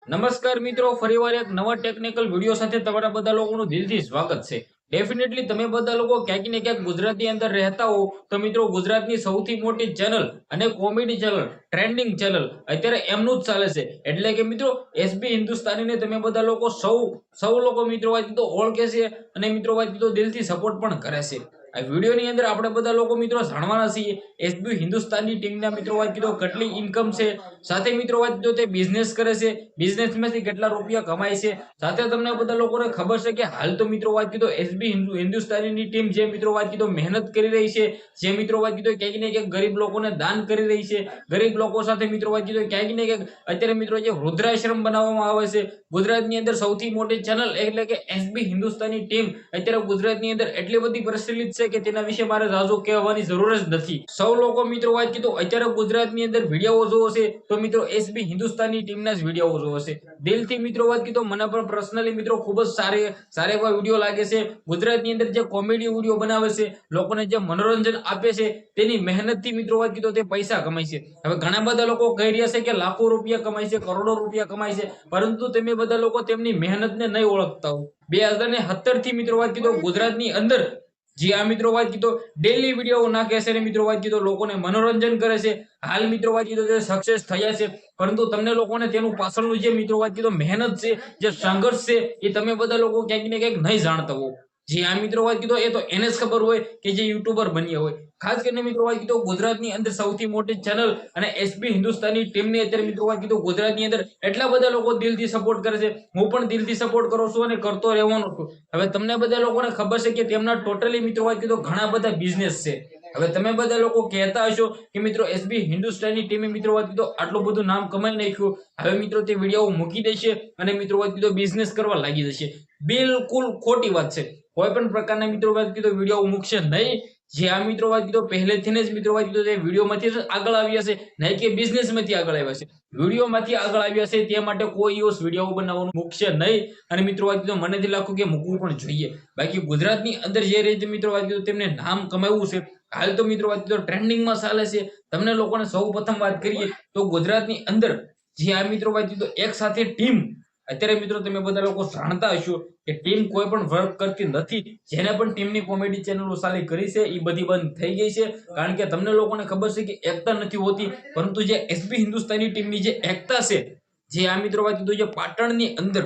નમસ્કાર મિત્રો, ફરીવાર એક નવા ટેકનિકલ વિડિયો સાથે તમારા બધા લોકોનું દિલથી સ્વાગત છે. ડેફિનેટલી તમે બધા લોકો ક્યાંક ને ક્યાંક ગુજરાતની અંદર રહેતા હો તો મિત્રો ગુજરાતની સૌથી મોટી ચેનલ અને કોમેડી ચેનલ, ટ્રેન્ડિંગ ચેનલ અત્યારે એમનું જ ચાલે છે. એટલે કે મિત્રો એસબી હિન્દુસ્તાનીને તમે બધા લોકો સૌ લોકો મિત્રો વાત તો ઓળખે છે અને મિત્રો વાત તો દિલથી સપોર્ટ પણ કરે છે. આ વિડિયોની અંદર આપણે બધા લોકો મિત્રો જાણવાના છીએ એસબી હિન્દુસ્તાનની ટીમના મિત્રો વાત કીધો કેટલી ઇન્કમ છે, સાથે મિત્રો વાત કીધો તે બિઝનેસ કરે છે, બિઝનેસમાંથી કેટલા રૂપિયા કમાય છે, સાથે તમને બધા લોકોને ખબર છે કે હાલ તો મિત્રો વાત કીધો એસબી હિન્દુસ્તાનીની ટીમ જે મિત્રો વાત કીધો મહેનત કરી રહી છે, જે મિત્રો વાત કીધો ક્યાંક ને ક્યાંક ગરીબ લોકોને દાન કરી રહી છે, ગરીબ લોકો સાથે મિત્રો વાત કીધો ક્યાંક ને ક્યાંક અત્યારે મિત્રો જે વૃદ્ધાશ્રમ બનાવવામાં આવે છે ગુજરાતની અંદર સૌથી મોટી ચેનલ એટલે કે એસબી હિન્દુસ્તાની ટીમ અત્યારે ગુજરાતની અંદર એટલી બધી પ્રચલિત છે કે તેના વિશે મારે ઝાઝું કહેવાની જરૂર જ નથી. સૌ લોકો મિત્રો વાત કીધો અત્યારે ગુજરાતની અંદર વિડીયો જોવો છે તો મિત્રો એસબી હિન્દુસ્તાની ટીમના જ વિડીયો જોવો છે. દિલથી મિત્રો વાત કીધો મને પણ પર્સનલી મિત્રો ખૂબ જ સારા એવા વિડીયો લાગે છે. ગુજરાતની અંદર જે કોમેડી વિડીયો બનાવે છે, લોકોને જે મનોરંજન આપે છે, તેની મહેનતથી મિત્રો વાત કીધો તે પૈસા કમાય છે. હવે ઘણા બધા લોકો કહી રહ્યા છે કે લાખો રૂપિયા કમાય છે, કરોડો રૂપિયા કમાય છે, પરંતુ તમે બધા લોકો તેમની મહેનતને નહીં ઓળખતા હો. 2017 થી મિત્રો વાત કીધો ગુજરાતની અંદર જે આ મિત્રો વાત કીધો ડેલી વિડીયો નાખે છે, મિત્રો વાત કીધો લોકોને મનોરંજન કરે છે. હાલ મિત્રો વાત કીધો તે સક્સેસ થયા છે, પરંતુ તમને લોકોને તેનું પાછળનું જે મિત્રો વાત કીધો મહેનત છે, જે સંઘર્ષ છે, એ તમે બધા લોકો ક્યાંક ને ક્યાંક નહીં જાણતા હો. જે આ મિત્રો વાત કીધો એ તો એને જ ખબર હોય કે જે યુટ્યુબર બન્યા હોય. ખાસ કરીને મિત્રો વાત કીધો ગુજરાતની અંદર સૌથી મોટી ચેનલ અને એસબી હિન્દુસ્તાની ટીમને અત્યારે મિત્રો વાત કીધો ગુજરાતની અંદર એટલા બધા લોકો દિલથી સપોર્ટ કરે છે. હું પણ દિલથી સપોર્ટ કરું છું અને કરતો રહેવાનો છું. હવે તમને બધા લોકોને ખબર છે કે તેમના ટોટલી મિત્રો વાત કીધો ઘણા બધા બિઝનેસ છે. હવે તમે બધા લોકો કહેતા હશો કે મિત્રો એસબી હિન્દુસ્તાની ટીમે મિત્રો વાત કીધો આટલું બધું નામ કમાઈ નાખ્યું, હવે મિત્રો તે વિડીયો મૂકી દેશે અને મિત્રો વાત કીધો બિઝનેસ કરવા લાગી જશે. બિલકુલ ખોટી વાત છે. કોઈ પણ પ્રકારના મિત્રો વાત કીધો વિડીયો મૂકશે નહીં. જે આ મિત્રો વાત કીધો પહેલેથી જ મિત્રો વાત કીધો તે વિડીયોમાંથી જ આગળ આવ્યા છે, નહીં કે બિઝનેસમાંથી આગળ આવ્યા છે. વિડીયોમાંથી આગળ આવ્યા છે તે માટે કોઈ દિવસ વિડીયો બનાવવાનું મૂકશે નહીં અને મિત્રો વાત કીધો મને નથી લાગતું કે મૂકવું પણ જોઈએ. બાકી ગુજરાતની અંદર જે રીતે મિત્રો વાત કીધો તેમને નામ કમાવ્યું છે, હાલ તો મિત્રો વાત કીધો ટ્રેન્ડિંગમાં ચાલે છે. તમને લોકોને સૌ પ્રથમ વાત કરીએ તો ગુજરાતની અંદર જે આ મિત્રો વાત કીધો એક સાથે ટીમ અત્યારે મિત્રો તમે બધા લોકો જાણતા હશો કે ટીમ કોઈ પણ વર્ક કરતી નથી. જેને પણ ટીમની કોમેડી ચેનલો ચાલી કરી છે એ બધી બંધ થઈ ગઈ છે, કારણ કે તમને લોકોને ખબર છે કે એકતા નથી હોતી. પરંતુ જે એસબી હિન્દુસ્તાની ટીમની જે એકતા છે, જે આ મિત્રો વાત કીધું જે પાટણની અંદર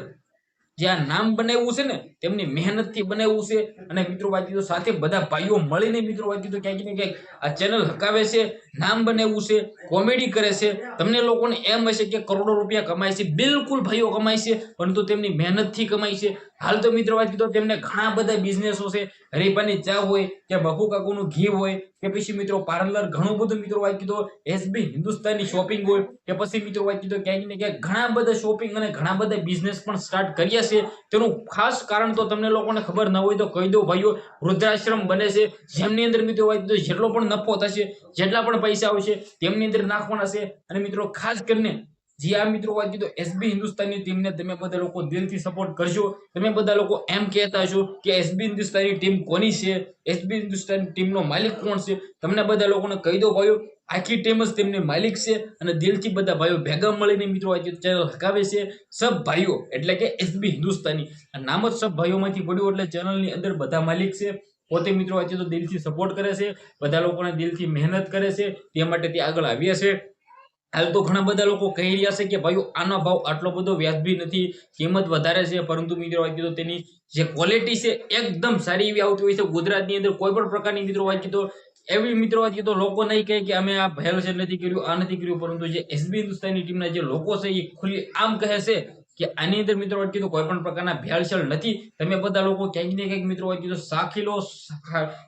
જે આ નામ બનાવ્યું છે ને તેમની મહેનતથી બનાવ્યું છે અને મિત્રો વાત કીધું સાથે બધા ભાઈઓ મળીને મિત્રો વાત કીધું ક્યાંક ને ક્યાંક આ ચેનલ હકાવે છે, નામ બનાવ્યું છે, કોમેડી કરે છે. તમને લોકોને એમ હશે કે કરોડો રૂપિયા કમાય છે, બિલકુલ ભાઈઓ કમાય છે, પરંતુ તેમની મહેનતથી કમાય છે. હાલ તો મિત્રો વાત કીધો તેમને ઘણા બધા બિઝનેસો છે. હરીફાની ચા હોય કે બકુ કાકુનું ઘી હોય કે પછી મિત્રો પાર્લર, ઘણું બધું મિત્રો વાત કીધો એસબી હિન્દુસ્તાની શોપિંગ હોય કે પછી મિત્રો વાત કીધો ક્યાંક ને ક્યાંક ઘણા બધા શોપિંગ અને ઘણા બધા બિઝનેસ પણ સ્ટાર્ટ કર્યા છે. તેનું ખાસ કારણ તો તમને લોકોને ખબર ન હોય તો કહી દો ભાઈઓ, વૃદ્ધાશ્રમ બને છે, જેમની અંદર મિત્રો વાત કીધો જેટલો પણ નફો થશે, જેટલા પણ પૈસા આવશે તેમની અંદર નાખવાના છે. અને મિત્રો ખાસ કરીને જે આ મિત્રો વાત કીધો એસબી હિન્દુસ્તાની ટીમને તમે બધા લોકો દિલથી સપોર્ટ કરજો. તમે બધા લોકો એમ કહેતા છો કે એસબી હિન્દુસ્તાની ટીમ કોની છે, એસબી હિન્દુસ્તાની ટીમનો માલિક કોણ છે? તમને બધા લોકોને કહી દો ભાઈઓ, આખી ટીમ જ તેમની માલિક છે અને દિલથી બધા ભાઈઓ ભેગા મળીને મિત્રો આજે ચેનલ હકાવે છે. સબ ભાઈઓ એટલે કે એસબી હિન્દુસ્તાની નામ જ સબ ભાઈઓમાંથી પડ્યું એટલે ચેનલની અંદર બધા માલિક છે. પોતે મિત્રો આજે તો દિલથી સપોર્ટ કરે છે, બધા લોકોને દિલથી મહેનત કરે છે, તે માટે તે આગળ આવ્યા છે. હાલ તો ઘણા બધા લોકો કહી રહ્યા છે કે ભાઈઓ આનો ભાવ આટલો બધો વ્યાજબી નથી, કિંમત વધારે છે, પરંતુ મિત્રો વાત કીધો તેની જે ક્વોલિટી છે એકદમ સારી એવી આવતી હોય છે. ગુજરાતની અંદર કોઈ પણ પ્રકારની મિત્રો વાત કીધો એવી મિત્રો વાત કીધો લોકો નહીં કહે કે અમે આ ભેળસેળ નથી કર્યું, આ નથી કર્યું, પરંતુ જે એસબી હિન્દુસ્તાની ટીમના જે લોકો છે એ ખુલ્લી આમ કહે છે કે આની અંદર મિત્રો વાત કીધું કોઈ પણ પ્રકારના ભેળસેળ નથી. તમે બધા લોકો ક્યાંક ને ક્યાંક મિત્રો વાત કીધું સાખી લો.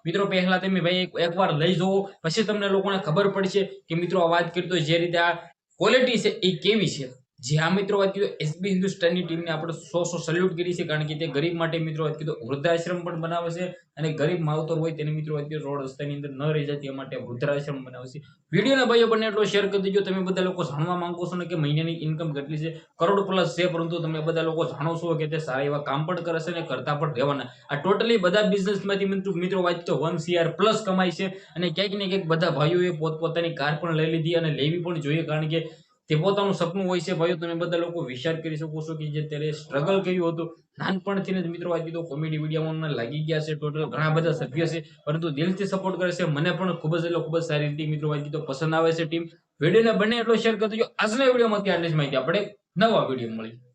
મિત્રો પહેલા તમે ભાઈ એકવાર લઈ જવો, પછી તમને લોકોને ખબર પડશે કે મિત્રો આ વાત કરી તો જે રીતે આ ક્વોલિટી છે એ કેવી છે. જે આ મિત્રો વાત કીધું એસબી હિન્દુસ્તાની ટીમને આપણે 100 સલ્યુટ કરી છે, કારણ કે તે ગરીબ માટે મિત્રો વાત કીધું વૃદ્ધાશ્રમ પણ બનાવે છે અને ગરીબ માવતર હોય તેને મિત્રો વાત કીધું રોડ રસ્તાની અંદર ન રહી જાય તે માટે વૃદ્ધાશ્રમ બનાવે છે. વિડીયોના ભાઈઓ બંને એટલો શેર કરી દેજો. તમે બધા લોકો જાણવા માંગો છો ને કે મહિનાની ઇન્કમ કેટલી છે, કરોડ પ્લસ છે, પરંતુ તમે બધા લોકો જાણો છો કે તે સારા એવા કામ પણ કરે છે અને કરતા પણ રહેવાના. આ ટોટલી બધા બિઝનેસમાંથી મિત્રો વાત તો 1 CR પ્લસ કમાય છે અને ક્યાંક ને ક્યાંક બધા ભાઈઓએ પોતપોતાની કાર પણ લઈ લીધી અને લેવી પણ જોઈએ, કારણ કે તે પોતાનું સપનું હોય છે ભાઈઓ. તમે બધા લોકો વિચાર કરી શકો છો કે જે ત્યારે સ્ટ્રગલ કર્યું હતું નાનપણથી જ મિત્રો આજે તો કોમેડી વિડીયોમાં લાગી ગયા છે. ટોટલ ઘણા બધા સભ્ય છે, પરંતુ દિલથી સપોર્ટ કરે છે. મને પણ ખૂબ જ ખૂબ જ સારી રીતે મિત્રો આજે તો પસંદ આવે છે ટીમ. વિડીયોને બને એટલો શેર કરજો. આજના વિડીયોમાં આટલી જ માહિતી. આપણે નવા વિડીયો મળી.